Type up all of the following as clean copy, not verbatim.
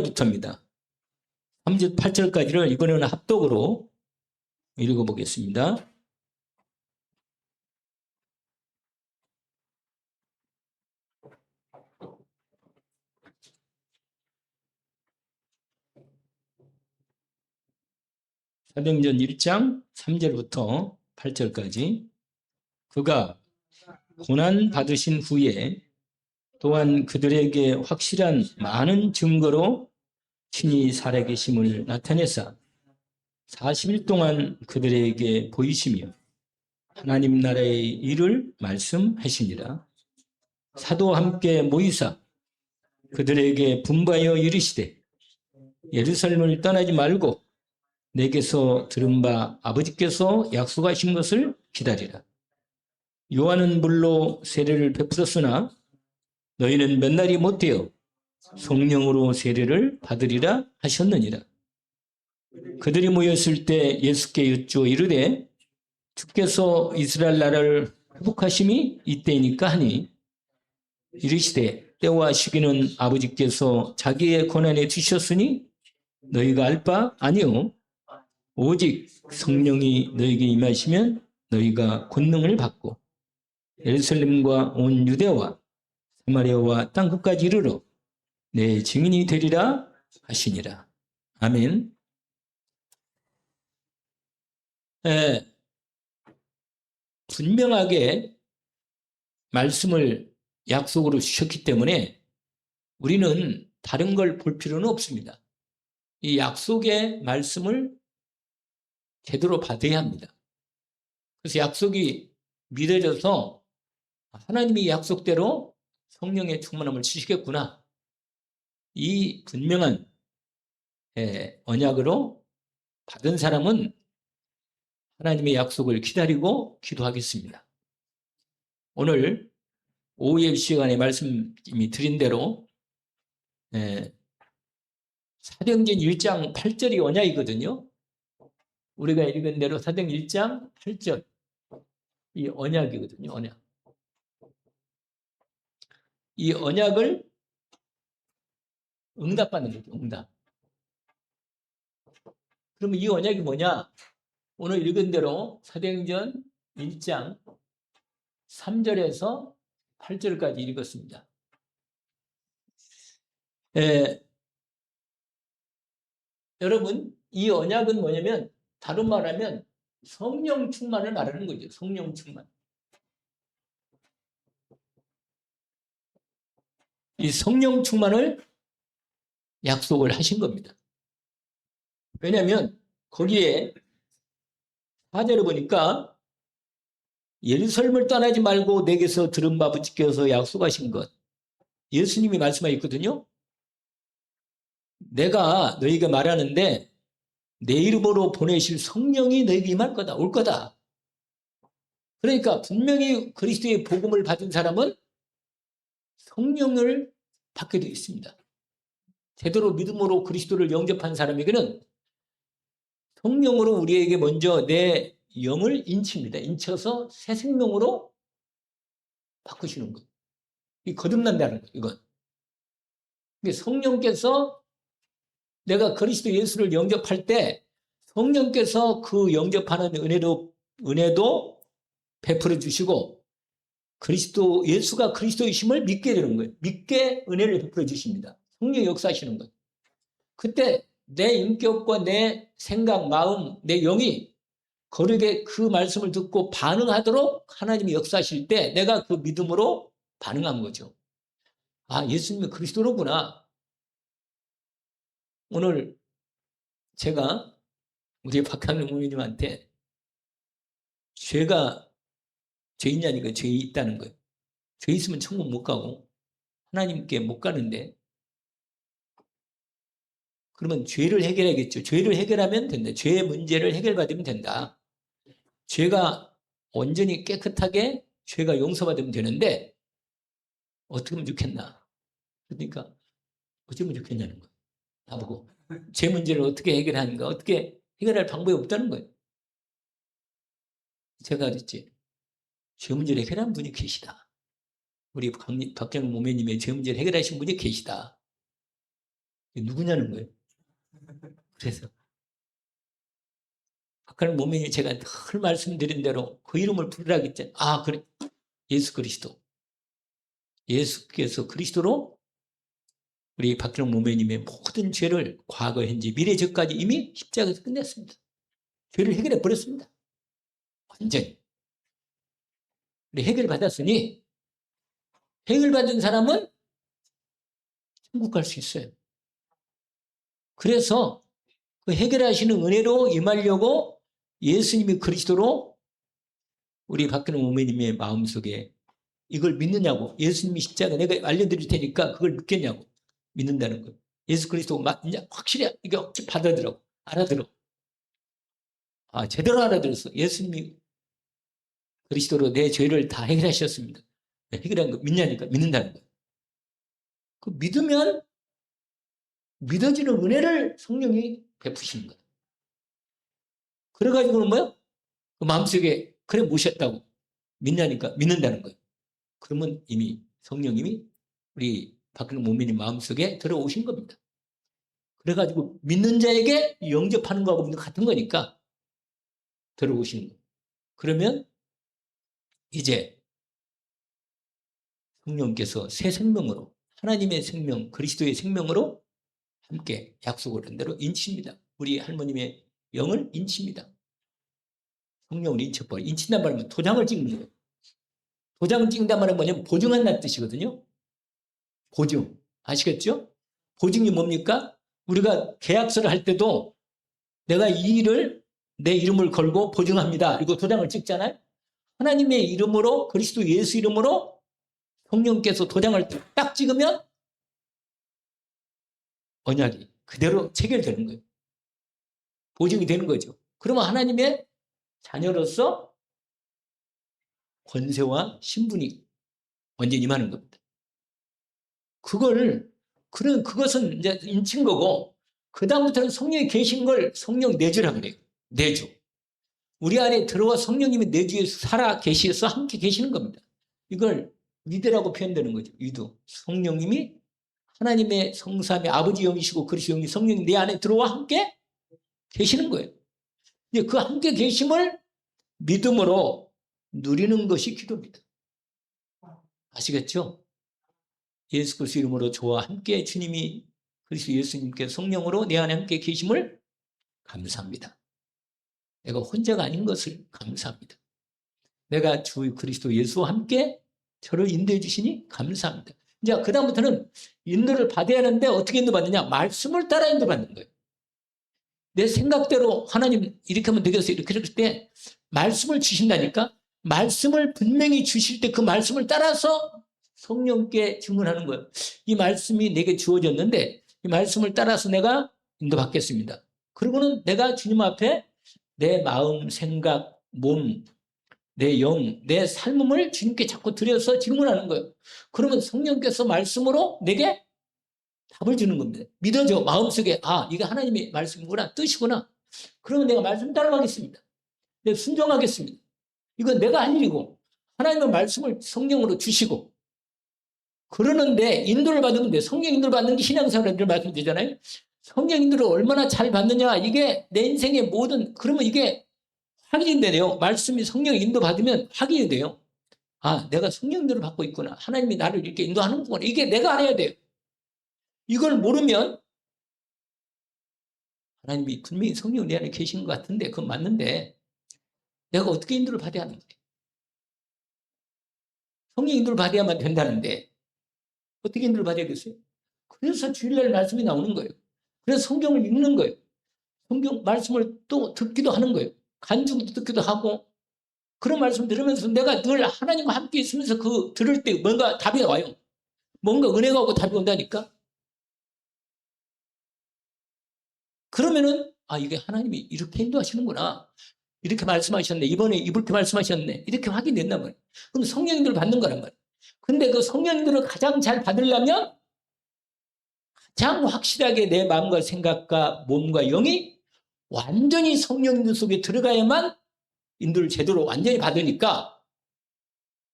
부터입니다. 3절 8절까지를 이번에는 합독으로 읽어보겠습니다. 사도행전 1장 3절부터 8절까지. 그가 고난 받으신 후에 또한 그들에게 확실한 많은 증거로 친히 살아계심을 나타내사 40일 동안 그들에게 보이시며 하나님 나라의 일을 말씀하시니라. 사도와 함께 모이사 그들에게 분부하여 이르시되 예루살렘을 떠나지 말고 내게서 들은 바 아버지께서 약속하신 것을 기다리라. 요한은 물로 세례를 베풀었으나 너희는 몇 날이 못되어 성령으로 세례를 받으리라 하셨느니라. 그들이 모였을 때 예수께 여쭈어 이르되 주께서 이스라엘 나라를 회복하심이 이때이니까 하니 이르시되 때와 시기는 아버지께서 자기의 권한에 두셨으니 너희가 알 바 아니요 오직 성령이 너희에게 임하시면 너희가 권능을 받고 예루살렘과 온 유대와 사마리아와 땅 끝까지 이르러 내 증인이 되리라 하시니라. 아멘. 분명하게 말씀을 약속으로 주셨기 때문에 우리는 다른 걸 볼 필요는 없습니다. 이 약속의 말씀을 제대로 받아야 합니다. 그래서 약속이 믿어져서 하나님이 약속대로 성령의 충만함을 주시겠구나. 이 분명한 언약으로 받은 사람은 하나님의 약속을 기다리고 기도하겠습니다. 오늘 오후의 시간에 말씀이 드린 대로 사도행전 1장 8절이 언약이거든요. 우리가 읽은 대로 사도행전 1장 8절 이 언약이거든요. 언약. 이 언약을 응답받는 거죠. 응답. 그러면 이 언약이 뭐냐? 오늘 읽은 대로 사도행전 1장 3절에서 8절까지 읽었습니다. 여러분, 이 언약은 뭐냐면 다른 말하면 성령 충만을 말하는 거죠. 성령 충만. 이 성령 충만을 약속을 하신 겁니다. 왜냐하면 거기에 4절을 보니까 예루살렘을 떠나지 말고 내게서 들은 바 아버지께서 약속하신 것. 예수님이 말씀하셨거든요. 내가 너희가 말하는데 내 이름으로 보내실 성령이 너희에게 임할 거다. 올 거다. 그러니까 분명히 그리스도의 복음을 받은 사람은 성령을 받게 되어 있습니다. 제대로 믿음으로 그리스도를 영접한 사람에게는 성령으로 우리에게 먼저 내 영을 인칩니다. 인쳐서 새 생명으로 바꾸시는 것. 이 거듭난다는 것, 이건. 성령께서 내가 그리스도 예수를 영접할 때 성령께서 그 영접하는 은혜도 베풀어 주시고 그리스도 예수가 그리스도이심을 믿게 되는 거예요. 믿게 은혜를 베풀어 주십니다. 성령 역사하시는 것. 그때 내 인격과 내 생각, 마음, 내 영이 거룩에 그 말씀을 듣고 반응하도록 하나님이 역사하실 때 내가 그 믿음으로 반응한 거죠. 아, 예수님이 그리스도로구나. 오늘 제가 우리 박학령 목사님한테 죄가 죄 있냐니까 죄 있다는 거예요. 죄 있으면 천국 못 가고 하나님께 못 가는데 그러면 죄를 해결해야겠죠. 죄를 해결하면 된다. 죄의 문제를 해결받으면 된다. 죄가 온전히 깨끗하게 죄가 용서받으면 되는데 어떻게 하면 좋겠나. 그러니까 어쩌면 좋겠냐는 거예요. 나보고. 죄 문제를 어떻게 해결하는가. 어떻게 해결할 방법이 없다는 거예요. 제가 그랬지. 죄 문제를 해결한 분이 계시다. 우리 박경훈 모매님의 죄 문제를 해결하신 분이 계시다. 누구냐는 거예요. 그래서 박하는 모면이 제가 늘 말씀드린 대로 그 이름을 부르라고 했잖아요. 아, 그래. 예수 그리스도. 예수께서 그리스도로 우리 박근홍 모면님의 모든 죄를 과거, 현재, 미래, 전까지 이미 십자가에서 끝냈습니다. 죄를 해결해 버렸습니다. 완전히. 우리 해결받았으니 해결받은 사람은 천국 갈 수 있어요. 그래서 그 해결하시는 은혜로 임하려고 예수님이 그리스도로 우리 박근홍 모면님의 마음속에 이걸 믿느냐고. 예수님이 십자가 내가 알려드릴 테니까 그걸 믿겠냐고. 믿는다는 거예요. 예수 그리스도 이제 확실히 이게 받아들어. 알아들어. 아, 제대로 알아들었어. 예수님이 그리스도로 내 죄를 다 해결하셨습니다. 해결한 거 믿냐니까 믿는다는 거예요. 그 믿으면 믿어지는 은혜를 성령이 베푸시는 거예요. 그래가지고는 뭐요? 그 마음속에 그래 모셨다고 믿냐니까 믿는다는 거예요. 그러면 이미 성령님이 우리 박근홍 모면님 마음속에 들어오신 겁니다. 그래가지고 믿는 자에게 영접하는 거하고 같은 거니까 들어오시는 거예요. 그러면 이제 성령께서 새 생명으로 하나님의 생명, 그리스도의 생명으로 함께 약속을 한 대로 인칩니다. 우리 할머님의 영을 인칩니다. 성령을 인쳐버려. 인친단 말은 도장을 찍는 거예요. 도장을 찍는단 말은 뭐냐면 보증한다는 뜻이거든요. 보증. 아시겠죠? 보증이 뭡니까? 우리가 계약서를 할 때도 내가 이 일을 내 이름을 걸고 보증합니다. 이거 도장을 찍잖아요. 하나님의 이름으로 그리스도 예수 이름으로 성령께서 도장을 딱 찍으면 언약이 그대로 체결되는 거예요. 보증이 되는 거죠. 그러면 하나님의 자녀로서 권세와 신분이 완전히 임하는 겁니다. 그것은 이제 인친 거고, 그다음부터는 성령이 계신 걸 성령 내주라고 그래요. 내주. 우리 안에 들어와 성령님이 내주에서 살아 계시어서 함께 계시는 겁니다. 이걸 위대라고 표현되는 거죠. 위도. 성령님이 하나님의 성삼의 아버지 영이시고 그리스도 영이 성령이 내 안에 들어와 함께 계시는 거예요. 이제 그 함께 계심을 믿음으로 누리는 것이 기도입니다. 아시겠죠? 예수 그리스도 이름으로 저와 함께 주님이 그리스도 예수님께 성령으로 내 안에 함께 계심을 감사합니다. 내가 혼자가 아닌 것을 감사합니다. 내가 주 그리스도 예수와 함께 저를 인도해 주시니 감사합니다. 이제 그다음부터는 인도를 받아야 하는데 어떻게 인도받느냐? 말씀을 따라 인도받는 거예요. 내 생각대로 하나님 이렇게 하면 되겠어 이렇게 할 때 말씀을 주신다니까. 말씀을 분명히 주실 때 그 말씀을 따라서 성령께 질문하는 거예요. 이 말씀이 내게 주어졌는데 이 말씀을 따라서 내가 인도받겠습니다. 그리고는 내가 주님 앞에 내 마음, 생각, 몸, 내 영, 내 삶을 주님께 자꾸 드려서 질문하는 거예요. 그러면 성령께서 말씀으로 내게 답을 주는 겁니다. 믿어져. 마음속에 아 이게 하나님의 말씀이구나. 뜻이구나. 그러면 내가 말씀 따라가겠습니다. 내가 순종하겠습니다. 이건 내가 할 일이고 하나님의 말씀을 성령으로 주시고 그러는데 인도를 받으면 돼. 성령 인도를 받는 게 신앙생활을 말씀드리잖아요. 성령 인도를 얼마나 잘 받느냐. 이게 내 인생의 모든 그러면 이게 확인이 되네요. 말씀이 성령 인도 받으면 확인이 돼요. 아 내가 성령 인도를 받고 있구나. 하나님이 나를 이렇게 인도하는구나. 이게 내가 알아야 돼요. 이걸 모르면 하나님이 분명히 성령 내 안에 계신 것 같은데 그건 맞는데 내가 어떻게 인도를 받아야 하는데 성령 인도를 받아야만 된다는데 어떻게 인도를 받아야겠어요? 그래서 주일날 말씀이 나오는 거예요. 그래서 성경을 읽는 거예요. 성경 말씀을 또 듣기도 하는 거예요. 간증도 듣기도 하고 그런 말씀 들으면서 내가 늘 하나님과 함께 있으면서 그 들을 때 뭔가 답이 와요. 뭔가 은혜가 오고 답이 온다니까. 그러면은 아 이게 하나님이 이렇게 인도하시는구나. 이렇게 말씀하셨네. 이번에 이렇게 말씀하셨네. 이렇게 확인된단 말이에요. 그럼 성령님들 받는 거란 말이에요. 근데 그 성령님들을 가장 잘 받으려면 가장 확실하게 내 마음과 생각과 몸과 영이 완전히 성령님 속에 들어가야만 인도를 제대로 완전히 받으니까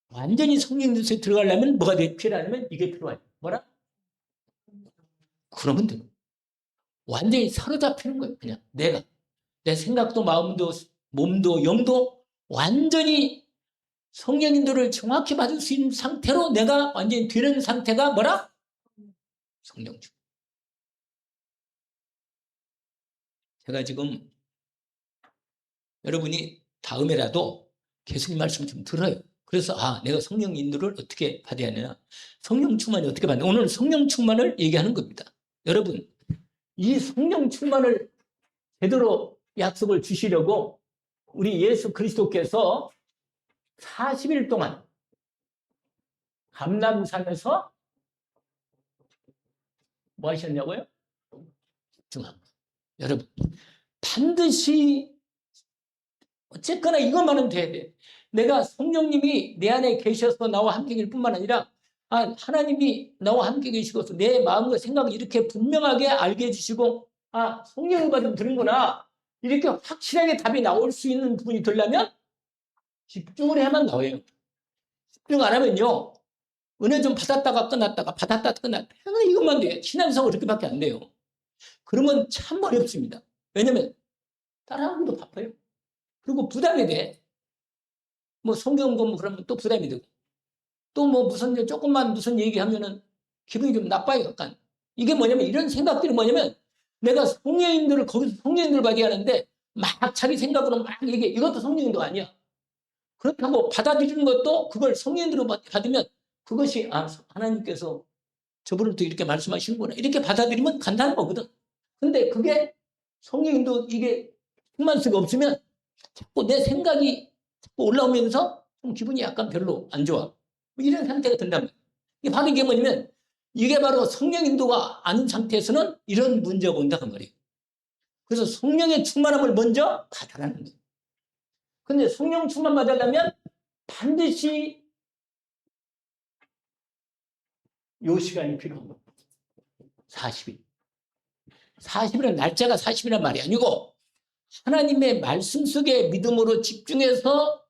완전히 성령님 속에 들어가려면 뭐가 필요하냐면 이게 필요해요. 뭐라? 그러면 돼요. 완전히 사로잡히는 거예요. 그냥 내가. 내 생각도 마음도 몸도 영도 완전히 성령 인도를 정확히 받을 수 있는 상태로 내가 완전히 되는 상태가 뭐라? 성령 충만. 제가 지금 여러분이 다음에라도 계속 이 말씀을 좀 들어요. 그래서 내가 성령 인도를 어떻게 받아야 하느냐. 성령 충만이 어떻게 받냐. 오늘 성령 충만을 얘기하는 겁니다. 여러분, 이 성령 충만을 제대로 약속을 주시려고 우리 예수 그리스도께서 40일 동안 감람산에서 뭐 하셨냐고요? 여러분, 반드시 어쨌거나 이것만은 돼야 돼. 내가 성령님이 내 안에 계셔서 나와 함께 계실 뿐만 아니라 하나님이 나와 함께 계시고서 내 마음과 생각을 이렇게 분명하게 알게 해주시고 성령을 받으면 되는구나. 이렇게 확실하게 답이 나올 수 있는 부분이 되려면 집중을 해야만 나와요. 집중 안 하면요. 은혜 좀 받았다가 끝났다가 받았다가 끝났다. 이것만 돼요. 신앙생활 그렇게밖에 안 돼요. 그러면 참 어렵습니다. 왜냐면 따라하기도 바빠요. 그리고 부담이 돼. 뭐 성경 공부 그러면 또 부담이 되고 또 뭐 무슨 조금만 무슨 얘기하면은 기분이 좀 나빠요. 약간. 이게 뭐냐면 이런 생각들이 뭐냐면 내가 성령인들을 거기서 성령인들을 받아야 하는데 막 자기 생각으로 막 얘기해. 이것도 성령인도 아니야. 그렇다고 받아들이는 것도 그걸 성령인들로 받으면 그것이 하나님께서 저분을 또 이렇게 말씀하시는구나. 이렇게 받아들이면 간단한 거거든. 근데 그게 성령인도 이게 충만수가 없으면 자꾸 내 생각이 자꾸 올라오면서 좀 기분이 약간 별로 안 좋아. 뭐 이런 상태가 된다면. 이게 바로 이게 뭐냐면 이게 바로 성령 인도가 아닌 상태에서는 이런 문제가 온다고 말이에요. 그래서 성령의 충만함을 먼저 받아라는 거예요. 근데 성령 충만 받으려면 반드시 요 시간이 필요한 겁니다. 40일. 40일은 날짜가 40일이란 말이 아니고 하나님의 말씀 속에 믿음으로 집중해서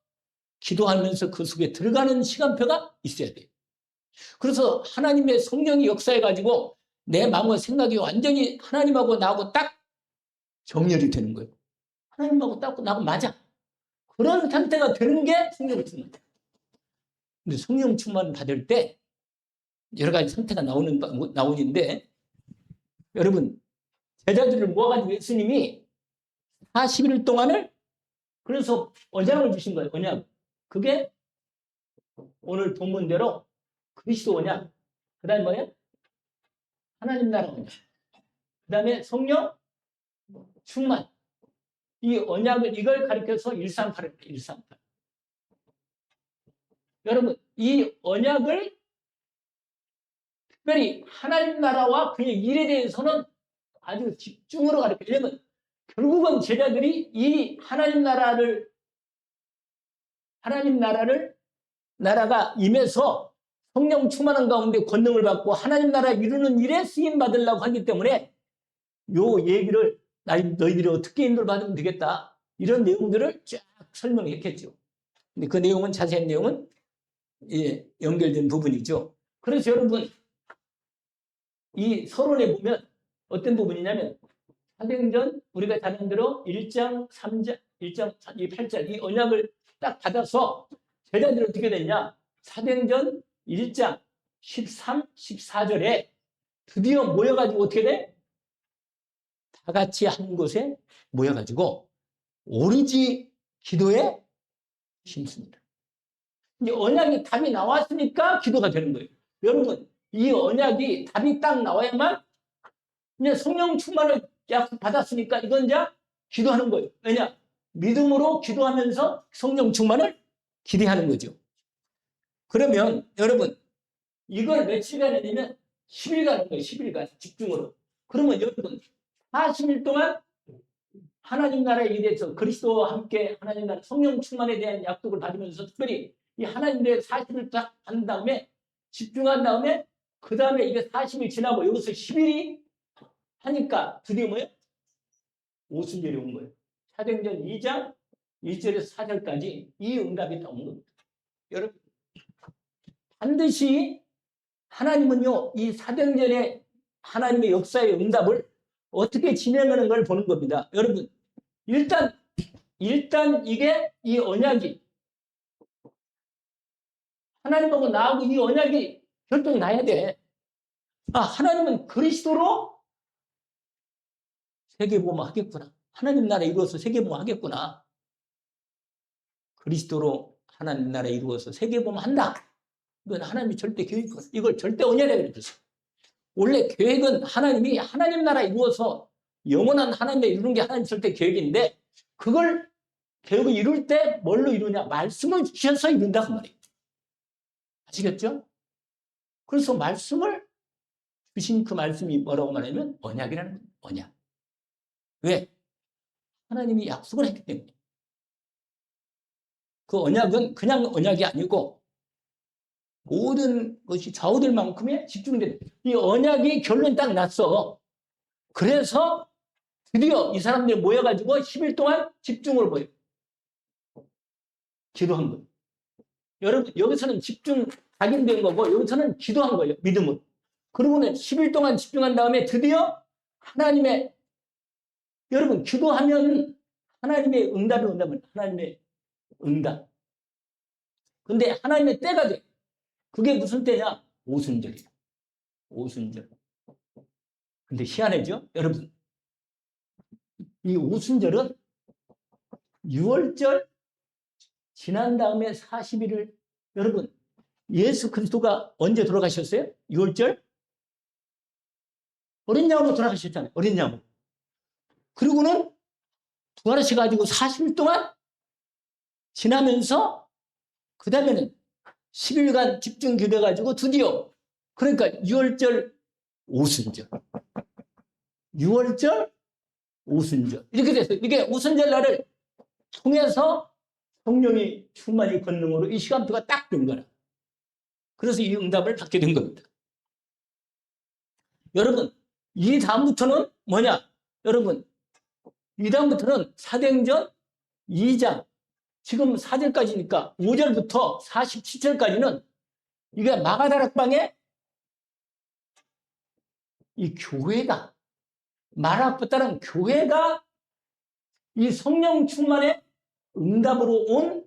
기도하면서 그 속에 들어가는 시간표가 있어야 돼요. 그래서 하나님의 성령이 역사해가지고 내 마음과 생각이 완전히 하나님하고 나하고 딱 정렬이 되는 거예요. 하나님하고 딱 나하고 맞아. 그런 상태가 되는 게 성령 충만. 근데 성령 충만 받을 때 여러 가지 상태가 나오는데 여러분 제자들을 모아가지고 예수님이 40일 동안을 그래서 언약을 주신 거예요. 언약. 그게 오늘 본문대로 그리스도 언약. 그 다음에 뭐예요? 하나님 나라 언약. 그 다음에 성령 충만. 이 언약을 이걸 가리켜서 138입니다. 138. 여러분 이 언약을 특별히 하나님 나라와 그의 일에 대해서는 아주 집중으로 가르쳐요. 왜냐하면 결국은 제자들이 이 나라가 임해서 성령 충만한 가운데 권능을 받고 하나님 나라 이루는 일에 쓰임 받으려고 하기 때문에 요 얘기를 너희들이 어떻게 인도를 받으면 되겠다. 이런 내용들을 쫙 설명했겠죠. 근데 그 내용은 자세한 내용은 연결된 부분이죠. 그래서 여러분 이 서론에 보면 어떤 부분이냐면 사도행전 우리가 다른 대로 1장, 3장, 1장, 8장 이 언약을 딱 받아서 제자들이 어떻게 됐냐. 사도행전 1장 13, 14절에 드디어 모여가지고 어떻게 돼? 다 같이 한 곳에 모여가지고 오리지 기도에 힘씁니다. 이제 언약이 답이 나왔으니까 기도가 되는 거예요. 여러분 이 언약이 답이 딱 나와야만 이제 성령 충만을 약속 받았으니까 이건 이제 기도하는 거예요. 왜냐? 믿음으로 기도하면서 성령 충만을 기대하는 거죠. 그러면 여러분 이걸 며칠간 했냐면 10일간 한 거예요. 10일간 집중으로. 그러면 여러분 40일 동안 하나님 나라에 대해서 그리스도와 함께 하나님 나라 성령 충만에 대한 약속을 받으면서 특별히 이 하나님의 40일 딱 한 다음에 집중한 다음에 그 다음에 이게 40일 지나고 여기서 10일이 하니까 드디어 뭐예요? 오순절이 온 거예요. 사도행전 2장 1절에서 4절까지 이 응답이 나온 겁니다. 여러분 반드시 하나님은요 이 사도행전의 하나님의 역사의 응답을 어떻게 진행하는 걸 보는 겁니다. 여러분, 일단 이게 이 언약이 하나님하고 나하고 이 언약이 결정이 나야 돼. 하나님은 그리스도로 세계복음 하겠구나. 하나님 나라 이루어서 세계복음 하겠구나. 그리스도로 하나님 나라 이루어서 세계복음 한다. 이건 하나님이 절대 계획이거든. 이걸 절대 언약이라고 그랬어. 원래 계획은 하나님이 하나님 나라 이루어서 영원한 하나님에 이루는 게 하나님 절대 계획인데 그걸 계획을 이룰 때 뭘로 이루냐? 말씀을 주셔서 이룬다 그 말이에요. 아시겠죠? 그래서 말씀을 주신 그 말씀이 뭐라고 말하면 언약이라는 거예요. 언약. 왜? 하나님이 약속을 했기 때문에. 그 언약은 그냥 언약이 아니고 모든 것이 좌우될 만큼의 집중된 이 언약이 결론이 딱 났어. 그래서 드디어 이 사람들이 모여가지고 10일 동안 집중을 보여. 기도한 거예요. 여러분 여기서는 집중 각인된 거고 여기서는 기도한 거예요. 믿음으로. 그러고는 10일 동안 집중한 다음에 드디어 하나님의 여러분 기도하면 하나님의 응답이 온다면 하나님의 응답. 근데 하나님의 때가 돼. 그게 무슨 때냐? 오순절이야. 오순절. 근데 희한하죠? 여러분. 이 오순절은 6월절 지난 다음에 40일을 여러분 예수 그리스도가 언제 돌아가셨어요? 6월절? 어린 양으로 돌아가셨잖아요. 어린 양으로. 그리고는 부활하셔가지고 40일 동안 지나면서 그 다음에는 10일간 집중 기도해가지고 드디어 그러니까 6월절 오순절 6월절 오순절 이렇게 됐어요. 이게 오순절 날을 통해서 성령이 충만히 권능으로 이 시간표가 딱 된 거라. 그래서 이 응답을 받게 된 겁니다. 여러분 이 다음부터는 뭐냐? 여러분 이 다음부터는 사도행전 2장 지금 4절까지니까 5절부터 47절까지는 이게 마가다락방에 이 교회가 마라크다는 교회가 이 성령 충만의 응답으로 온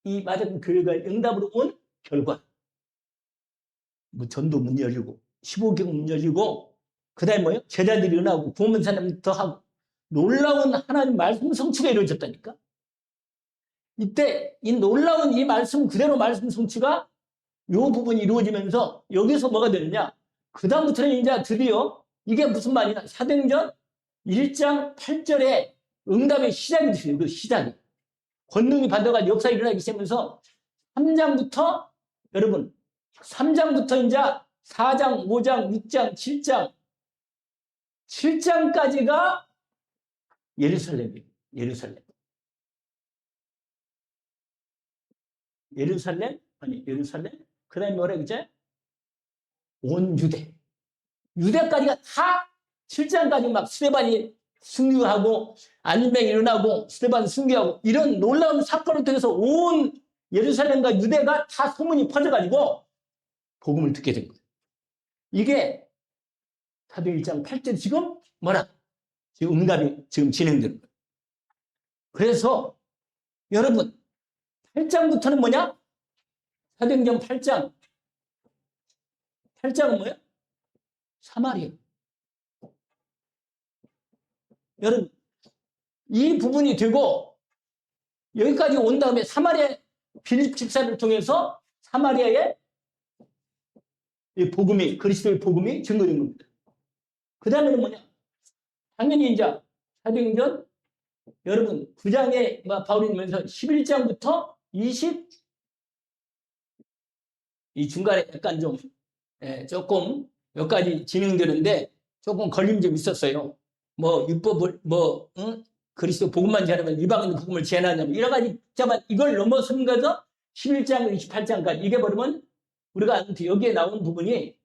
이 마라크 교회가 응답으로 온 결과 뭐 전도 문 열리고 15경 문 열리고 그다음에 뭐요? 제자들이 일어나고 구원받은 사람부터 하고 놀라운 하나님 말씀 성취가 이루어졌다니까. 이때 이 놀라운 이 말씀 그대로 말씀 성취가 이 부분이 이루어지면서 여기서 뭐가 되느냐? 그 다음부터는 이제 드디어 이게 무슨 말이냐? 사도행전 1장 8절에 응답의 시작이 됐어요. 그 시작이. 권능이 받아가지고 역사가 일어나기 시작하면서 3장부터 여러분 3장부터 이제 4장, 5장, 6장, 7장 7장까지가 예루살렘이에요. 예루살렘. 그 다음에 뭐라 그랬지? 온 유대. 유대까지가 다 7장까지 막 스데반이 순교하고 안림병이 일어나고 스데반 순교하고 이런 놀라운 사건을 통해서 온 예루살렘과 유대가 다 소문이 퍼져가지고 복음을 듣게 된 거예요. 이게 사도행전 1장 8절 지금 뭐라? 지금 응답이 지금 진행되는 거예요. 그래서 여러분 8장부터는 뭐냐? 사도행전 8장. 8장은 뭐야? 사마리아. 여러분, 이 부분이 되고 여기까지 온 다음에 사마리아 빌립 집사를 통해서 사마리아의 이 복음이 그리스도의 복음이 증거된 겁니다. 그 다음에는 뭐냐? 당연히 이제 사도행전 여러분 9장에 바울이 있면서 11장부터 20 이 중간에 약간 좀 조금 몇 가지 진행되는데 조금 걸림점이 있었어요. 뭐 율법을 그리스도 복음만 전하면 이방인 복음을 제한하냐 여러 가지 있지만 이걸 넘어서는 거죠. 11장 28장까지 이게 버리면 우리가 여기에 나온 부분이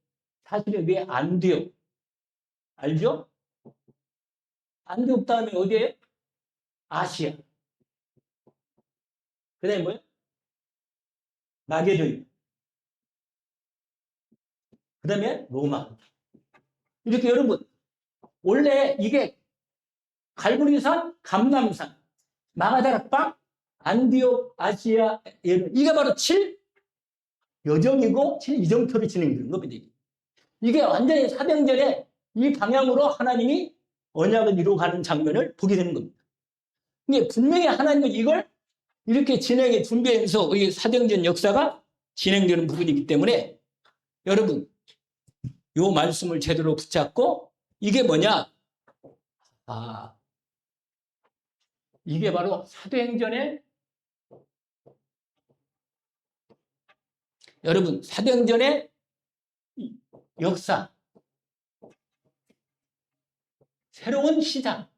사실은 왜 안 돼요? 알죠? 안디옥 다음에 어디에요? 아시아. 그 다음에 뭐예요? 마게도니. 그 다음에 로마. 이렇게 여러분 원래 이게 갈보리산, 감람산, 마가다락방, 안디옥, 아시아, 이게 바로 7여정이고 7이정표로 진행되는 겁니다. 이게 완전히 사도행전의 이 방향으로 하나님이 언약을 이루어가는 장면을 보게 되는 겁니다. 근데 분명히 하나님은 이걸 이렇게 진행해 준비하면서 이 사도행전 역사가 진행되는 부분이기 때문에 여러분 이 말씀을 제대로 붙잡고 이게 뭐냐? 이게 바로 사도행전의 여러분 사도행전의 역사 새로운 시작.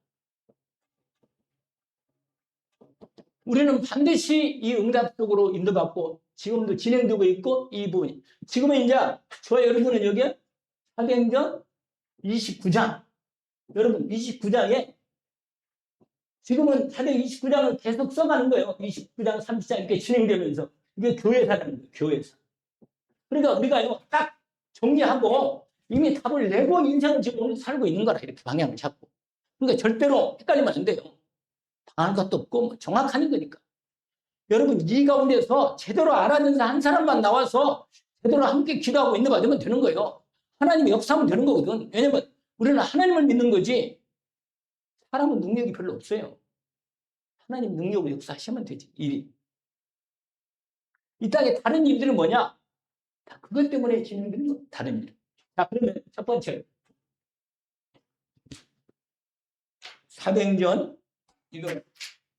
우리는 반드시 이 응답 속으로 인도받고 지금도 진행되고 있고 이 부분. 지금은 이제 저와 여러분은 여기 사도행전 29장. 여러분 29장에 지금은 사도행전 29장을 계속 써가는 거예요. 29장, 30장 이렇게 진행되면서. 이게 교회사라는 거예요. 교회사. 그러니까 우리가 딱 정리하고 이미 답을 내고 인생을 지금 살고 있는 거라 이렇게 방향을 잡고. 그러니까 절대로 헷갈리면 안 돼요. 당할 것도 없고 정확한 거니까. 여러분 이 가운데서 제대로 알아듣는 한 사람만 나와서 제대로 함께 기도하고 인도받으면 되는 거예요. 하나님이 역사하면 되는 거거든. 왜냐면 우리는 하나님을 믿는 거지 사람은 능력이 별로 없어요. 하나님 능력으로 역사하시면 되지. 일이. 이 땅에 다른 일들은 뭐냐? 다 그것 때문에 진행되는 거. 다른 일. 자, 그러면 첫 번째 사도행전 이거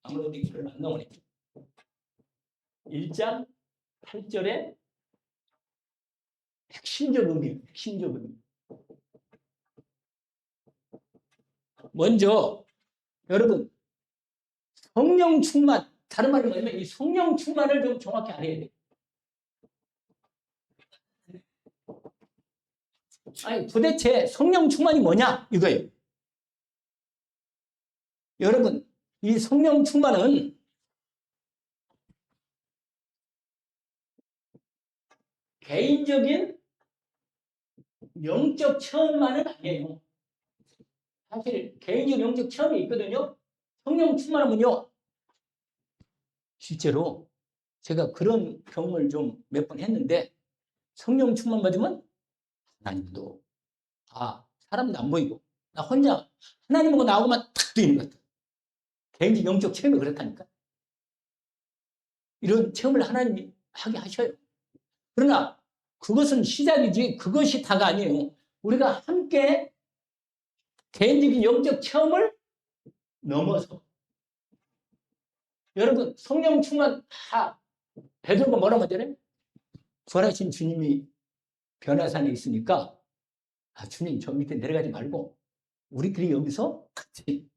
아무래도 별로 안 나오네. 1장 8절에 핵심적 의미, 핵심적 의미. 먼저 여러분 성령 충만, 다른 말로 말하면 이 성령 충만을 좀 정확히 알아야 돼요. 아니 도대체 성령 충만이 뭐냐 이거예요. 여러분 이 성령 충만은 개인적인 영적 체험만은 아니에요. 사실 개인적 영적 체험이 있거든요. 성령 충만하면요. 실제로 제가 그런 경험을 좀 몇 번 했는데 성령 충만 받으면 하나님도 사람도 안 보이고 나 혼자 하나님하고 나하고만 탁 뜨이는 것 같아. 개인적 영적 체험이 그렇다니까. 이런 체험을 하나님이 하게 하셔요. 그러나 그것은 시작이지 그것이 다가 아니에요. 우리가 함께 개인적인 영적 체험을 넘어서 여러분 성령 충만 베드로가 뭐라고 하잖아요. 부활하신 주님이 변화산에 있으니까 주님 저 밑에 내려가지 말고 우리끼리 여기서 같이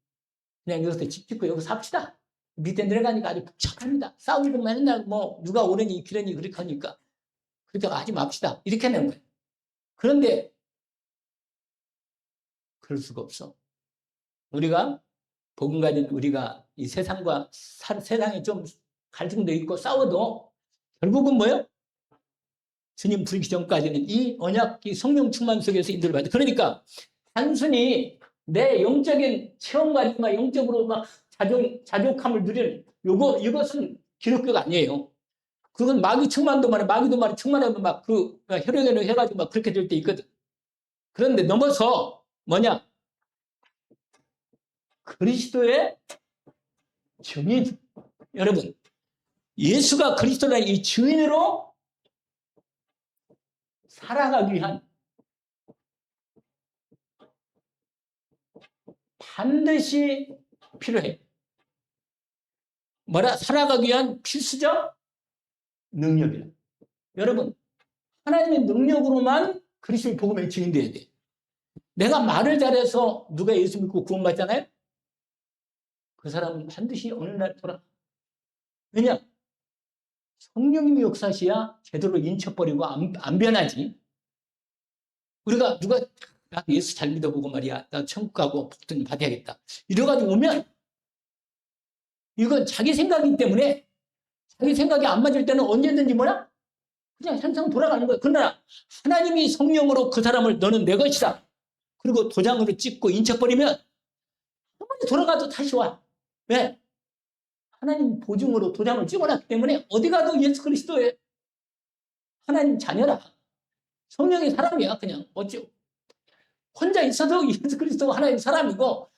그냥 여기서 집 짓고 여기서 삽시다. 밑에 내려가니까 아주 복잡합니다. 싸우고 맨날 누가 오르니 기르니 그렇게 하니까 그렇게 하지 맙시다. 이렇게 하는 거예요. 그런데 그럴 수가 없어. 우리가 복음 가진 우리가 이 세상과 세상에 좀 갈등도 있고 싸워도 결국은 뭐예요? 주님 부르기 전까지는 이 언약, 이 성령 충만 속에서 인도를 받아. 그러니까 단순히 내 영적인 체험과 영적으로 막 자족함을 누리는 이것은 기독교가 아니에요. 그건 마귀 충만도 말해, 마귀도 말해, 충만하면 혈액을 해가지고 막 그렇게 될 때 있거든. 그런데 넘어서 뭐냐? 그리스도의 증인. 여러분, 예수가 그리스도라는 이 증인으로 살아가기 위한 반드시 필요해. 살아가기 위한 필수적 능력이야. 여러분, 하나님의 능력으로만 그리스도의 복음에 증인돼야 돼. 내가 말을 잘해서 누가 예수 믿고 구원받잖아요? 그 사람은 반드시 어느 날 돌아. 왜냐? 성령님이 역사시야 제대로 인쳐버리고 안 변하지. 우리가 나 예수 잘 믿어보고 말이야. 나 천국 가고 복 좀 받아야겠다. 이래가지고 오면 이건 자기 생각이기 때문에 자기 생각이 안 맞을 때는 언제든지 그냥 항상 돌아가는 거야. 그러나 하나님이 성령으로 그 사람을 너는 내 것이다. 그리고 도장으로 찍고 인쳐버리면 한 번에 돌아가도 다시 와. 왜? 하나님 보증으로 도장을 찍어놨기 때문에 어디 가도 예수 그리스도의 하나님 자녀라. 성령의 사람이야. 그냥 어찌 혼자 있어도 예수 그리스도가 하나님 사람이고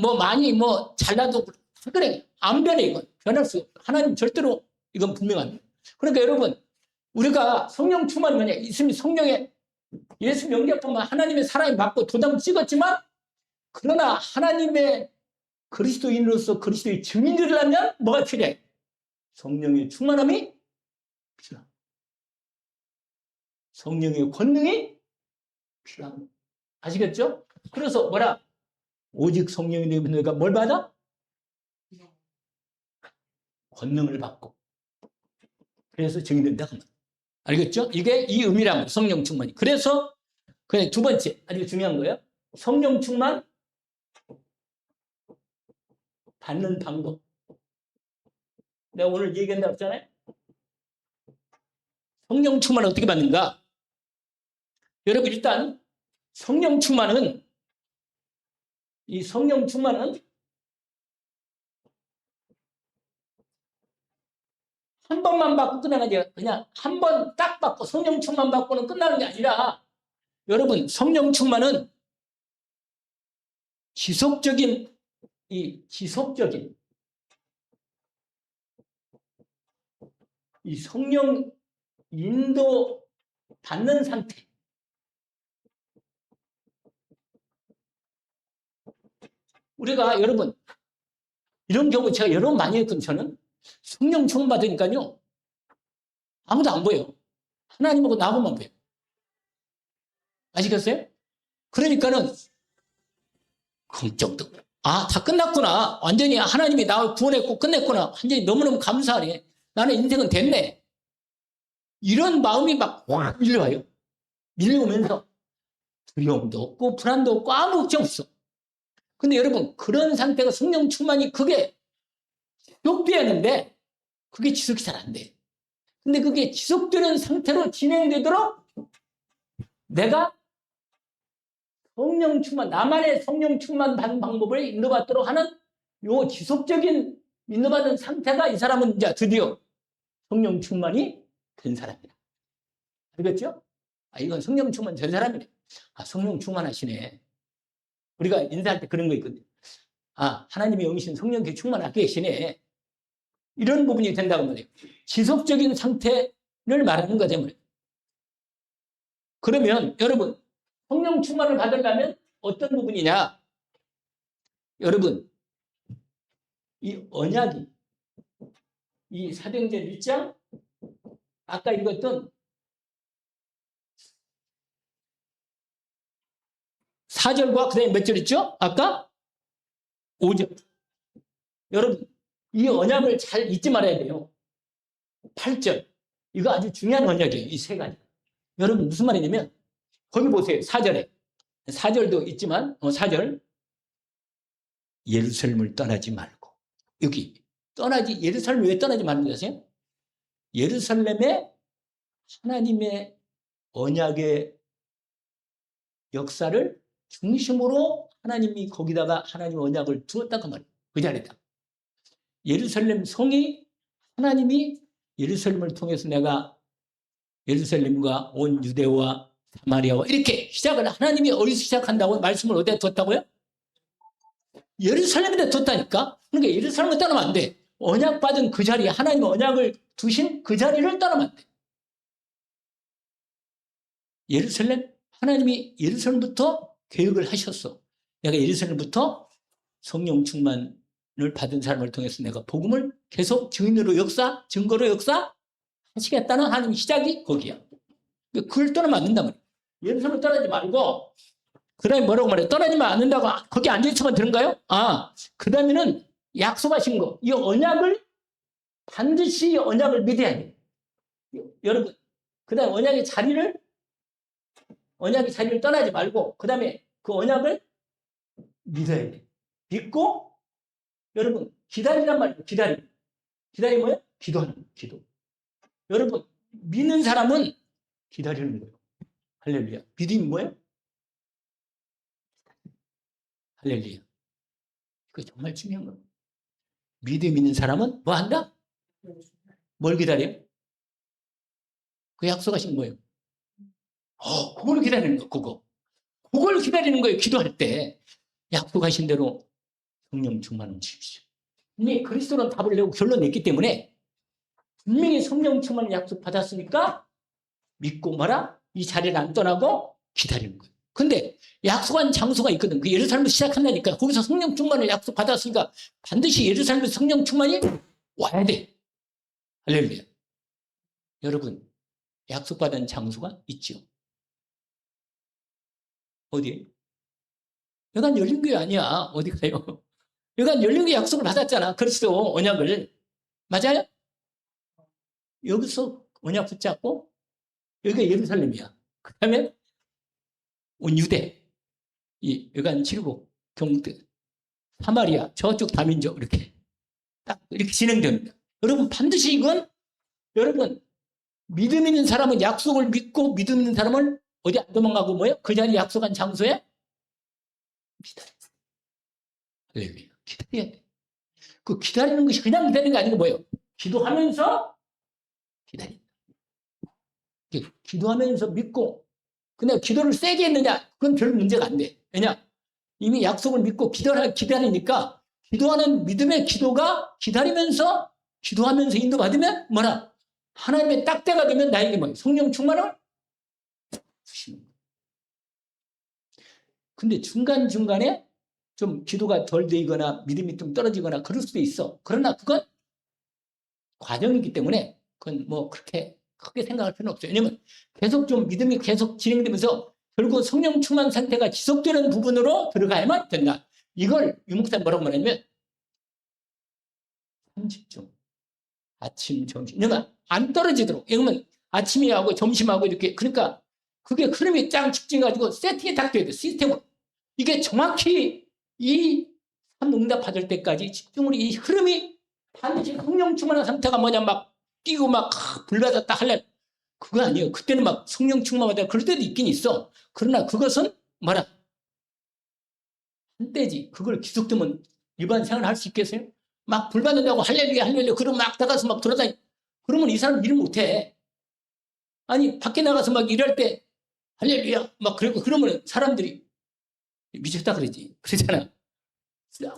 뭐 많이 뭐 잘나도 그래 안 변해. 이건 변할 수 없어. 하나님 절대로 이건 분명합니다. 그러니까 여러분 우리가 성령 충만이 뭐냐 있으면 성령의 예수 영접하면 하나님의 사랑이 받고 도장 찍었지만 그러나 하나님의 그리스도인으로서 그리스도의 증인이 되려면 뭐가 필요해? 성령의 충만함이 필요합니다. 성령의 권능이 필요합니다. 아시겠죠? 그래서 뭐라? 오직 성령이 되면 내가 뭘 받아? 권능을 받고 그래서 증인된다. 알겠죠? 이게 이 의미란 성령 충만이. 그래서 그냥 두 번째 아주 중요한 거예요. 성령 충만 받는 방법. 내가 오늘 얘기한다고 했잖아요. 성령 충만을 어떻게 받는가? 여러분 일단 성령 충만은 이 성령 충만은 한 번만 받고 끝나는 게 그냥 한 번 딱 받고 성령 충만 받고는 끝나는 게 아니라 여러분 성령 충만은 지속적인 이 성령 인도 받는 상태. 우리가 여러분 이런 경우 제가 여러 번 많이 했거든요. 저는 성령 충만 받으니까요 아무도 안 보여. 하나님하고 나하고만 보여. 아시겠어요? 그러니까는 걱정도 다 끝났구나. 완전히 하나님이 나를 구원했고 끝냈구나. 완전히 너무너무 감사하네. 나는 인생은 됐네. 이런 마음이 막 확 밀려와요. 밀려오면서 두려움도 없고 불안도 없고 아무 걱정 없어. 근데 여러분 그런 상태가 성령 충만이 그게 지속되었는데 그게 지속이 잘 안 돼. 근데 그게 지속되는 상태로 진행되도록 내가 성령 충만, 나만의 성령 충만 받는 방법을 인도받도록 하는 요 지속적인 인도받는 상태가 이 사람은 이제 드디어 성령 충만이 된 사람이다. 알겠죠? 이건 성령 충만 된 사람이네. 성령 충만하시네. 우리가 인사할 때 그런 거 있거든요. 하나님이 영이신 성령께 충만하게 계시네. 이런 부분이 된다고 말해요. 지속적인 상태를 말하는 거죠. 그러면 여러분 성령 충만을 받으려면 어떤 부분이냐? 여러분 이 언약이 이 사도행전 1장 아까 읽었던 4절과 그 다음에 몇 절 있죠? 아까 5절. 여러분 이 언약을 잘 잊지 말아야 돼요. 8절. 이거 아주 중요한 언약이에요. 이 세 가지. 여러분 무슨 말이냐면 거기 보세요. 4절에. 4절도 있지만 4절. 예루살렘을 떠나지 말고. 여기 예루살렘을 왜 떠나지 말는지 아세요? 예루살렘에 하나님의 언약의 역사를 중심으로 하나님이 거기다가 하나님의 언약을 두었다고 말이에요. 그 자리에다. 예루살렘 성이 하나님이 예루살렘을 통해서 내가 예루살렘과 온 유대와 사마리아와 이렇게 시작을 하나님이 어디서 시작한다고 말씀을 어디다 뒀다고요? 예루살렘에다 뒀다니까. 그러니까 예루살렘을 떠나면 안 돼. 언약 받은 그 자리에 하나님의 언약을 두신 그 자리를 떠나면 안 돼. 예루살렘 하나님이 예루살렘부터 계획을 하셨어. 내가 예루살렘부터 성령 충만을 받은 사람을 통해서 내가 복음을 계속 증인으로 증거로 하시겠다는 하나님의 시작이 거기야. 그걸 떠나면 안 된단 말이야. 예루살렘을 떠나지 말고 그 다음에 뭐라고 말해? 떠나지만 않는다고 거기 앉아있으면 되는가요? 그 다음에는 약속하신 거. 이 언약을 반드시 언약을 믿어야 돼. 여러분 그 다음에 언약의 자리를 떠나지 말고 그 다음에 그 언약을 믿어야 돼. 믿고 여러분 기다리란 말이에요. 기다리 뭐예요? 기도하는 거예요. 기도. 여러분 믿는 사람은 기다리는 거예요. 할렐루야. 믿음이 뭐예요? 할렐루야. 그거 정말 중요한 겁니다. 믿음 있는 사람은 뭐 한다? 뭘 기다려? 그 약속하신 거예요. 그걸 기다리는 거, 그거. 그걸 기다리는 거예요. 기도할 때. 약속하신 대로 성령 충만을 주십시오. 이미 그리스도는 답을 내고 결론 냈기 때문에 분명히 성령 충만을 약속받았으니까 믿고 말아 이 자리를 안 떠나고 기다리는 거예요. 근데 약속한 장소가 있거든. 그 예루살렘에서 시작한다니까. 거기서 성령 충만을 약속받았으니까 반드시 예루살렘에서 성령 충만이 와야 돼. 할렐루야. 여러분, 약속받은 장소가 있죠. 어디에? 여간 열린교회 아니야. 어디 가요? 여간 열린교회 약속을 받았잖아. 그리스도 언약을. 맞아요? 여기서 언약 붙잡고 여기가 예루살렘이야. 그 다음에 온 유대, 이 여간 칠국, 경북, 사마리아, 저쪽 다민족 이렇게 딱 이렇게 진행됩니다. 여러분 반드시 이건 여러분 믿음 있는 사람은 약속을 믿고 믿음 있는 사람은 어디 안 도망가고 뭐예요? 그 자리 약속한 장소에 기다려. 할렐루야. 기다려야 돼. 그 기다리는 것이 그냥 기다리는 게 아니고 뭐예요? 기도하면서 기다린다. 기도하면서 믿고 근데 기도를 세게 했느냐? 그건 별 문제가 안 돼. 왜냐? 이미 약속을 믿고 기다리니까 기도하는 믿음의 기도가 기다리면서 기도하면서 인도받으면 뭐라? 하나님의 딱 때가 되면 나에게 뭐예요? 성령 충만을 주시는 거예요. 근데 중간중간에 좀 기도가 덜 되거나 믿음이 좀 떨어지거나 그럴 수도 있어. 그러나 그건 과정이기 때문에 그건 뭐 그렇게 크게 생각할 필요는 없어요. 왜냐면 계속 좀 믿음이 계속 진행되면서 결국 성령 충만 상태가 지속되는 부분으로 들어가야만 된다. 이걸 유목사님 뭐라고 말하냐면 30중 아침, 점심 그러니까 안 떨어지도록 그러면 아침에 하고 점심하고 이렇게 그러니까 그게 흐름이 쫙 집중해가지고 세팅이 딱 돼야 돼. 시스템으로. 이게 정확히 이 응답 받을 때까지 집중으로 이 흐름이 반드시 성령 충만한 상태가 뭐냐 막 뛰고 막 불받았다 할래 그거 아니에요. 그때는 막 성령 충만하다 그럴 때도 있긴 있어. 그러나 그것은 뭐라 한때지. 그걸 지속되면 일반 생활을 할 수 있겠어요? 막 불받는다고 할렐루야 할렐루야 그러면 막 나가서 막 돌아다니 그러면 이 사람 일 못해. 아니 밖에 나가서 막 일할 때 할렐루야 막 그러고 그러면 사람들이 미쳤다 그러지. 그러잖아.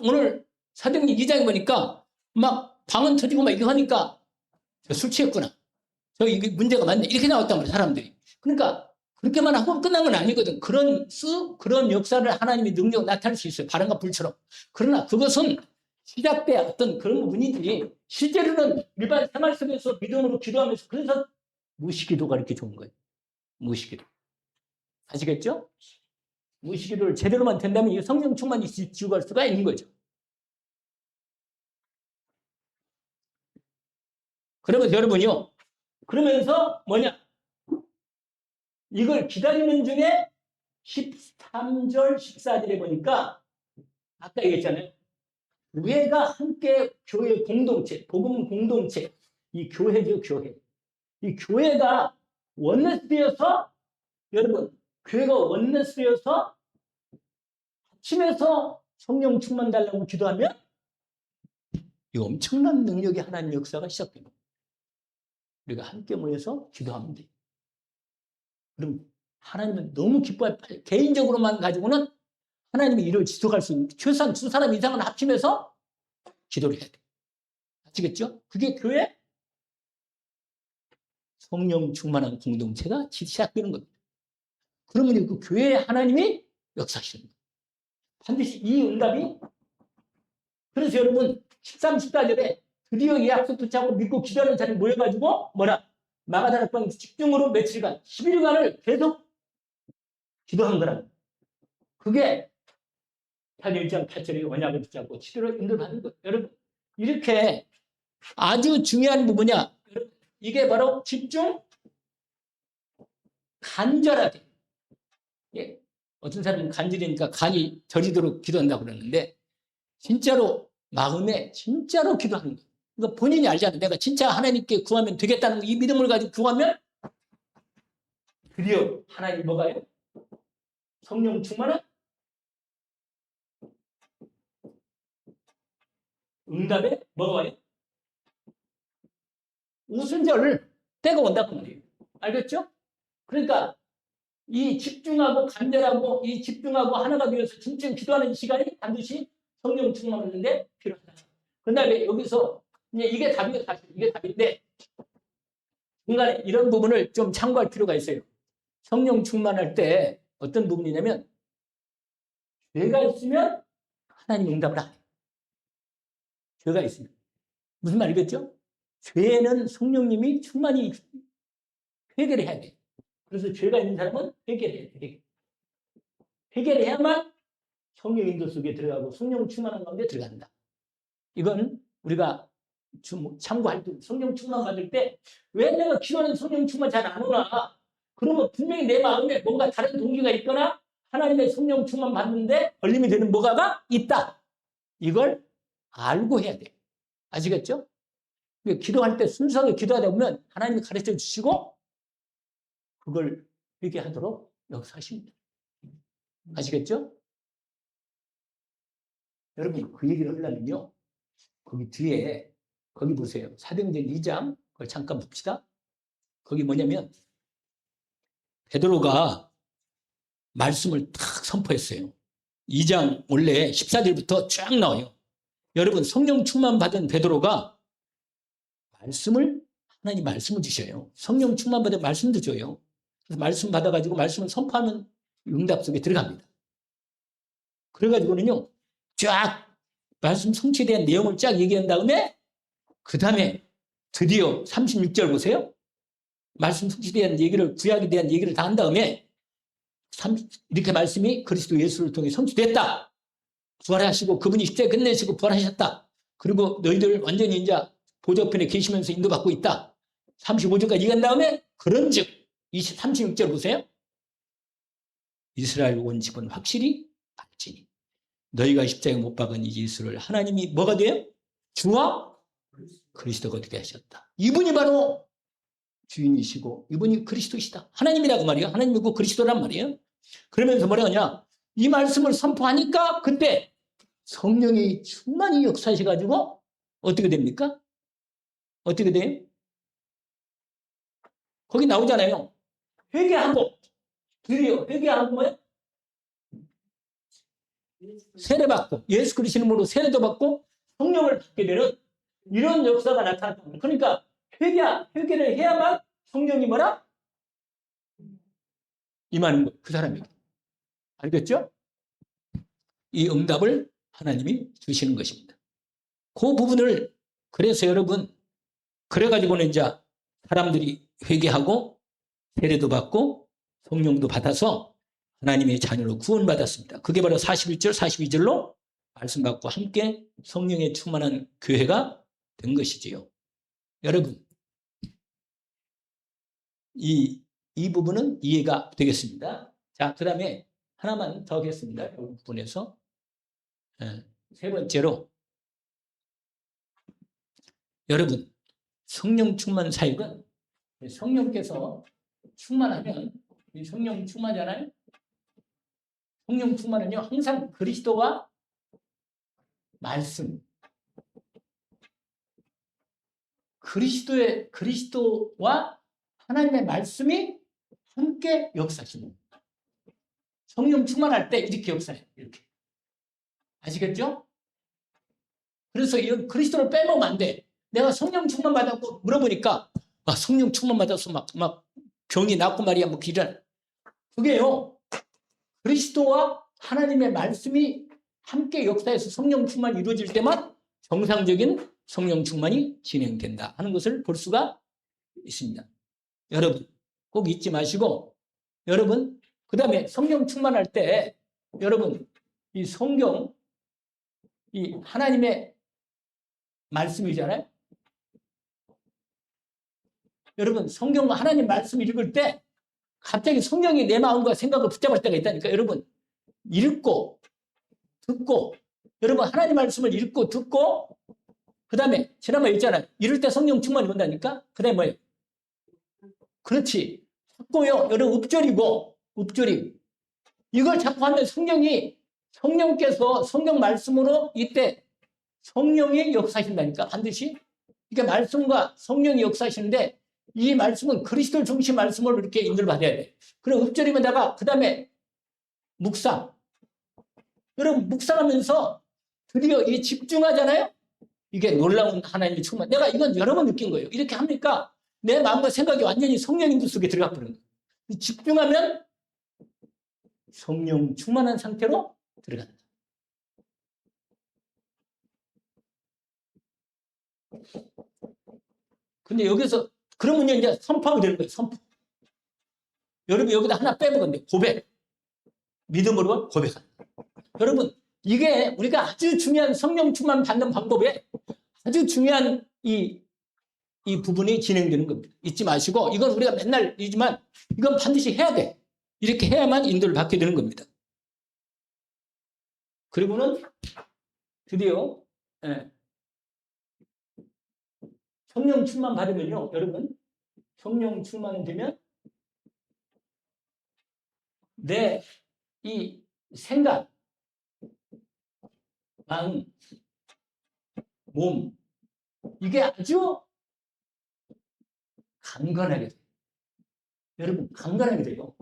오늘 사도행전 2장에 보니까 막 방언 터지고 막 이거 하니까 술 취했구나. 저 이게 문제가 많네. 이렇게 나왔단 말이야, 사람들이. 그러니까 그렇게만 하고 끝난 건 아니거든. 그런 역사를 하나님의 능력 나타낼 수 있어요. 바람과 불처럼. 그러나 그것은 시작돼 어떤 그런 부분이지 실제로는 일반 생활 속에서 믿음으로 기도하면서 그래서 무시기도가 이렇게 좋은 거예요. 무시기도. 아시겠죠? 무시기도를 제대로만 된다면 이 성령 충만이 지우갈 수가 있는 거죠. 그러면서 여러분이요. 그러면서 뭐냐? 이걸 기다리는 중에 13절, 14절에 보니까 아까 얘기했잖아요. 교회가 함께 교회 공동체, 복음 공동체, 이 교회죠, 교회. 이 교회가 원내스 되어서 여러분, 교회가 원내스 되어서 아침에서 성령 충만 달라고 기도하면 이 엄청난 능력의 하나님 역사가 시작됩니다. 우리가 함께 모여서 기도하면 돼요. 그럼 하나님은 너무 기뻐할 개인적으로만 가지고는 하나님의 일을 지속할 수 있는 최소한 두 사람 이상은 합치면서 기도를 해야 돼. 아시겠죠? 그게 교회 성령 충만한 공동체가 시작되는 겁니다. 그러면 그 교회에 하나님이 역사하시는 거예요. 반드시 이 응답이 그래서 여러분 13, 14절에 드디어 이 약속 붙잡고 믿고 기도하는 자리 모여가지고 뭐라 마가다락방 집중으로 며칠간 10일간을 계속 기도한 거라. 그게 1장 8절에 언약을 붙잡고 치료를 인도하는 거예요. 여러분 이렇게 아주 중요한 부분이야. 이게 바로 집중 간절하게. 예. 어떤 사람은 간절이니까 간이 저리도록 기도한다고 그러는데 진짜로 마음에 진짜로 기도하는 거예요. 그러니까 본인이 알잖아요. 내가 진짜 하나님께 구하면 되겠다는 거, 이 믿음을 가지고 구하면 드디어 하나님 뭐가요? 성령 충만은 응답에 뭐가 와요? 오순절 때가 온다고 말이에요. 알겠죠? 그러니까 이 집중하고 간절하고 이 집중하고 하나가 되어서 진짜 기도하는 시간이 반드시 성령 충만하는데 필요하다. 그 다음에 여기서 이제 이게 답이에요. 사실 이게 답인데 중간에 이런 부분을 좀 참고할 필요가 있어요. 성령 충만할 때 어떤 부분이냐면 죄가 있으면 하나님 응답을 안 해요. 죄가 있으면. 무슨 말이겠죠? 죄는 성령님이 충만히 해결을 해야 돼요. 그래서 죄가 있는 사람은 해결해야 돼요. 해결해야만 성령 인도 속에 들어가고 성령 충만한 가운데 들어간다. 이건 우리가 참고할 때 성령 충만 받을 때 왜 내가 기도하는 성령 충만 잘 안 오나? 그러면 분명히 내 마음에 뭔가 다른 동기가 있거나 하나님의 성령 충만 받는데 걸림이 되는 뭐가가 있다. 이걸 알고 해야 돼. 아시겠죠? 기도할 때 순수하게 기도하다 보면 하나님이 가르쳐 주시고 그걸 회개하도록 역사하십니다. 아시겠죠? 여러분 그 얘기를 하려면요. 거기 뒤에 거기 보세요. 사도행전 2장 그걸 잠깐 봅시다. 거기 뭐냐면 베드로가 말씀을 탁 선포했어요. 2장 원래 14절부터 쫙 나와요. 여러분 성령 충만 받은 베드로가 하나님 말씀을 주셔요. 성령 충만 받은 말씀도 줘요. 그래서 말씀 받아가지고 말씀을 선포하면 응답 속에 들어갑니다. 그래가지고는요 쫙 말씀 성취에 대한 내용을 쫙 얘기한 다음에 그 다음에 드디어 36절 보세요. 말씀 성취에 대한 얘기를 구약에 대한 얘기를 다 한 다음에 이렇게 말씀이 그리스도 예수를 통해 성취됐다. 부활하시고 그분이 십자가에 끝내시고 부활하셨다. 그리고 너희들 완전히 이제 보좌편에 계시면서 인도받고 있다. 35절까지 얘기한 다음에 그런즉 36절 보세요. 이스라엘 온 집은 확실히 알지니 너희가 십자가에 못 박은 이 예수를 하나님이 뭐가 돼요? 주와 그리스도가 되게 하셨다. 이분이 바로 주인이시고 이분이 그리스도이시다. 하나님이라고 말이에요. 하나님이고 그리스도란 말이에요. 그러면서 뭐라 하냐? 이 말씀을 선포하니까 그때 성령이 충만히 역사하셔가지고 어떻게 됩니까? 어떻게 돼요? 거기 나오잖아요. 회개하고 드디어 회개하고 뭐예요? 세례받고 예수 그리스도 이름으로 세례도 받고 성령을 받게 되는 이런 역사가 나타났다. 그러니까 회개를 해야만 성령이 뭐라? 임하는 것, 그 사람에게. 알겠죠? 이 응답을 하나님이 주시는 것입니다. 그 부분을 그래서 여러분 그래가지고는 이제 사람들이 회개하고 세례도 받고 성령도 받아서 하나님의 자녀로 구원받았습니다. 그게 바로 41절, 42절로 말씀받고 함께 성령에 충만한 교회가 된 것이지요. 여러분, 이 부분은 이해가 되겠습니다. 자, 그 다음에 하나만 더 하겠습니다. 이 부분에서. 세 번째로, 여러분, 성령 충만 사역은 성령께서 충만하면, 성령 충만하잖아요? 성령 충만은요, 항상 그리스도와 말씀, 그리스도와 하나님의 말씀이 함께 역사하시는. 성령 충만할 때 이렇게 역사해요. 이렇게. 아시겠죠? 그래서 이런 그리스도를 빼먹으면 안 돼. 내가 성령 충만 받았고 물어보니까 성령 충만 받아서 막 병이 낫고 말이야 뭐 기란. 그게요. 그리스도와 하나님의 말씀이 함께 역사해서 성령 충만이 이루어질 때만 정상적인 성령 충만이 진행된다 하는 것을 볼 수가 있습니다. 여러분 꼭 잊지 마시고 여러분 그 다음에 성령 충만할 때 여러분 이 성경 이 하나님의 말씀이잖아요. 여러분 성경과 하나님 말씀 읽을 때 갑자기 성령이 내 마음과 생각을 붙잡을 때가 있다니까. 여러분 읽고 듣고 여러분 하나님 말씀을 읽고 듣고 그 다음에 지난번에 있잖아요. 이럴 때 성령 충만이 온다니까. 그 다음에 뭐예요? 그렇지. 자꾸요. 여러분 읍조림. 이걸 자꾸 하면 성령께서 성경 말씀으로 이때 성령이 역사하신다니까 반드시. 그러니까 말씀과 성령이 역사하시는데 이 말씀은 그리스도 중심 말씀을 이렇게 인도를 받아야 돼. 그럼 읊조림에다가 그 다음에 묵상. 여러분 묵상하면서 드디어 이 집중하잖아요. 이게 놀라운 하나님의 충만. 내가 이건 여러 번 느낀 거예요. 이렇게 합니까? 내 마음과 생각이 완전히 성령 인도 속에 들어가 버리는 거예요. 집중하면 성령 충만한 상태로 들어간다. 근데 여기서 그러면 이제 선포하게 되는 거예요. 선포. 여러분 여기다 하나 빼먹었는데 고백. 믿음으로 고백한다. 여러분 이게 우리가 아주 중요한 성령 충만 받는 방법에 아주 중요한 이 부분이 진행되는 겁니다. 잊지 마시고 이건 우리가 맨날 이지만 이건 반드시 해야 돼. 이렇게 해야만 인도를 받게 되는 겁니다. 그리고는 드디어 성령 충만 받으면요. 여러분 성령 충만 되면 내 이 생각, 마음, 몸 이게 아주 강건하게 돼요. 여러분 강건하게 돼요.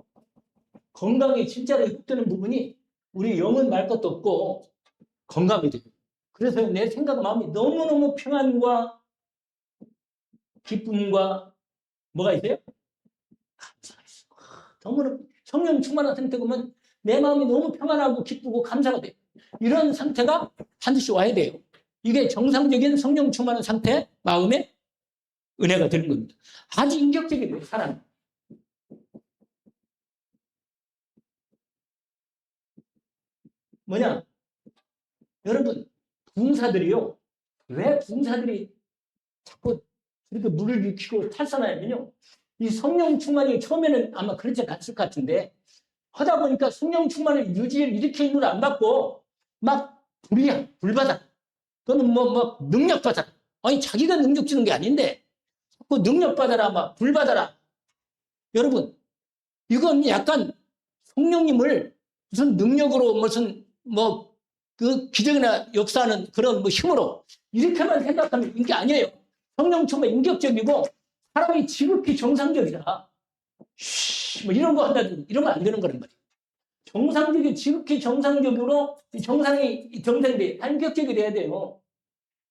건강이 진짜로 회복되는 부분이 우리 영은 말 것도 없고 건강이 돼요. 그래서 내 생각, 마음이 너무너무 평안과 기쁨과 뭐가 있어요? 감사가 있어요. 너무너무 성령 충만한 상태 보면 내 마음이 너무 평안하고 기쁘고 감사가 돼요. 이런 상태가 반드시 와야 돼요. 이게 정상적인 성령 충만한 상태, 마음의 은혜가 되는 겁니다. 아주 인격적이에요, 사람. 뭐냐? 여러분, 부흥사들이요. 왜 부흥사들이 자꾸 이렇게 물을 일으키고 탈선하냐면요. 이 성령 충만이 처음에는 아마 그렇지 않았을 것 같은데 하다 보니까 성령 충만을 일으키는 걸 안 받고 막 불받아. 또는 능력받아. 아니, 자기가 능력 주는 게 아닌데 자꾸 능력받아라, 막 불받아라. 여러분, 이건 약간 성령님을 무슨 능력으로 무슨 그 기적이나 역사하는 그런 힘으로 이렇게만 생각하면 이게 아니에요. 성령 충만 인격적이고 사람이 지극히 정상적이다. 이런 거 한다든지 이러면 안 되는 거란 말이에요. 정상적이 지극히 정상적으로 정상인데 인격적이 돼야 돼요.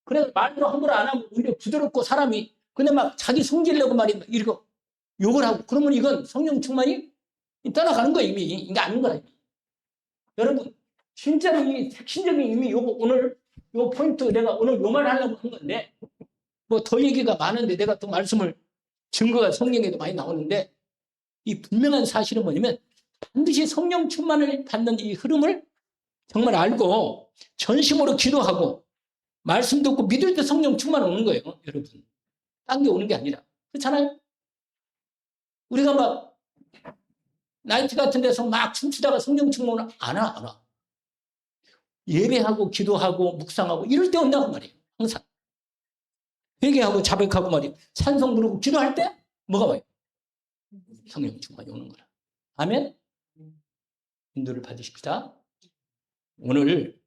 그래서 말도 함부로 안 하고 오히려 부드럽고 사람이 근데 막 자기 성질내고 말이 이렇게 욕을 하고 그러면 이건 성령 충만이 떠나가는 거예요. 이미 이게 아닌 거라. 여러분 진짜로 이 핵심적인 의미 요거 오늘 요 포인트 내가 오늘 요만 하려고 한 건데 더 얘기가 많은데 내가 또 말씀을 증거가 성경에도 많이 나오는데 이 분명한 사실은 뭐냐면 반드시 성령 충만을 받는 이 흐름을 정말 알고 전심으로 기도하고 말씀 듣고 믿을 때 성령 충만 오는 거예요. 여러분. 딴 게 오는 게 아니라. 그렇잖아요? 우리가 막 나이트 같은 데서 막 춤추다가 성령 충만 안 와. 예배하고 기도하고 묵상하고 이럴 때 온다고 말이에요. 항상. 회개하고 자백하고 말이에요. 찬송 부르고 기도할 때 뭐가 와요? 성령 충만이 오는 거라. 아멘? 인도를 받으십시다. 오늘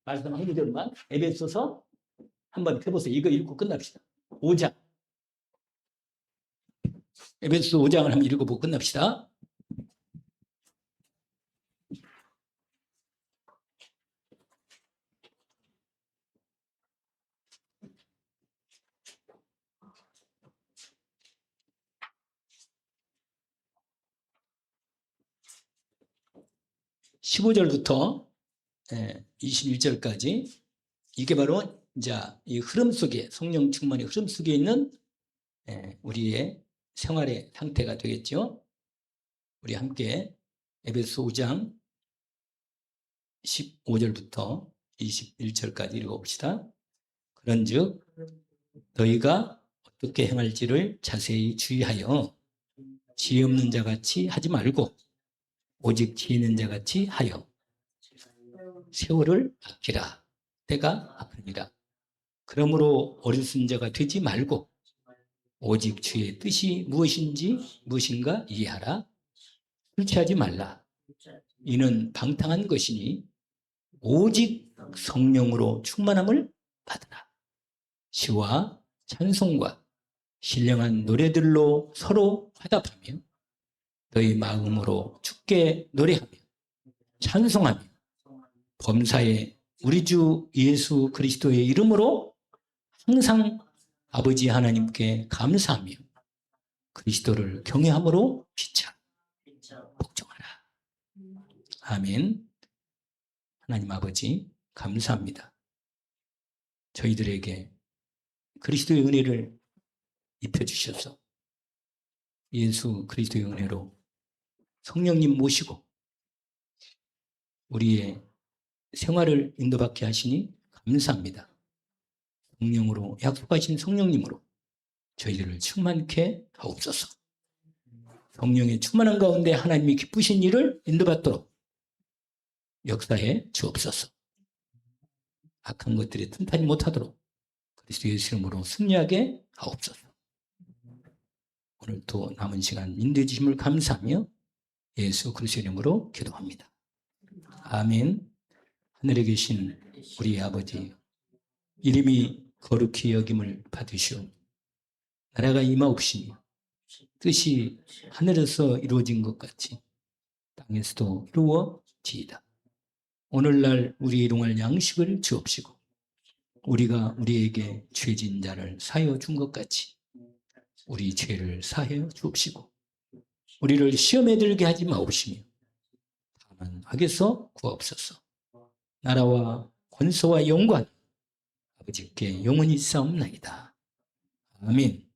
말씀 한 구절만 에베소서 한번 해보세요. 이거 읽고 끝납시다. 5장. 에베소서 5장을 한번 읽어보고 끝납시다. (15절부터) 21절까지 이게 바로 이제 이 흐름 속에 성령 충만의 흐름 속에 있는 우리의 생활의 상태가 되겠죠. 우리 함께 에베소 5장 15절부터 21절까지 읽어봅시다. 그런즉 너희가 어떻게 행할지를 자세히 주의하여 지혜 없는 자같이 하지 말고 오직 지혜 있는 자같이 하여 세월을 아끼라. 때가 아프니라. 그러므로 어리순 자가 되지 말고 오직 주의 뜻이 무엇인가 이해하라. 술 취하지 말라. 이는 방탕한 것이니 오직 성령으로 충만함을 받으라. 시와 찬송과 신령한 노래들로 서로 화답하며 너희 마음으로 주께 노래하며 찬송하며 범사에 우리 주 예수 그리스도의 이름으로 항상 아버지 하나님께 감사하며 그리스도를 경외함으로 피차 복종하라. 아멘. 하나님 아버지 감사합니다. 저희들에게 그리스도의 은혜를 입혀주셔서 예수 그리스도의 은혜로 성령님 모시고 우리의 생활을 인도받게 하시니 감사합니다. 성령으로 약속하신 성령님으로 저희들을 충만케 하옵소서. 성령의 충만한 가운데 하나님이 기쁘신 일을 인도받도록 역사해 주옵소서. 악한 것들이 틈타지 못하도록 그리스도 예수 이름으로 승리하게 하옵소서. 오늘도 남은 시간 인도해 주심을 감사하며 예수 그리스도 이름으로 기도합니다. 아멘. 하늘에 계신 우리 아버지, 이름이 거룩히 여김을 받으시오. 나라가 임하옵시며 뜻이 하늘에서 이루어진 것 같이 땅에서도 이루어지이다. 오늘날 우리 일용할 양식을 주옵시고 우리가 우리에게 죄진 자를 사하여 준 것 같이 우리 죄를 사하여 주옵시고 우리를 시험에 들게 하지 마옵시며 다만 악에서 구하옵소서. 나라와 권세와 영광 아버지께 영원히 싸움나이다. 아멘.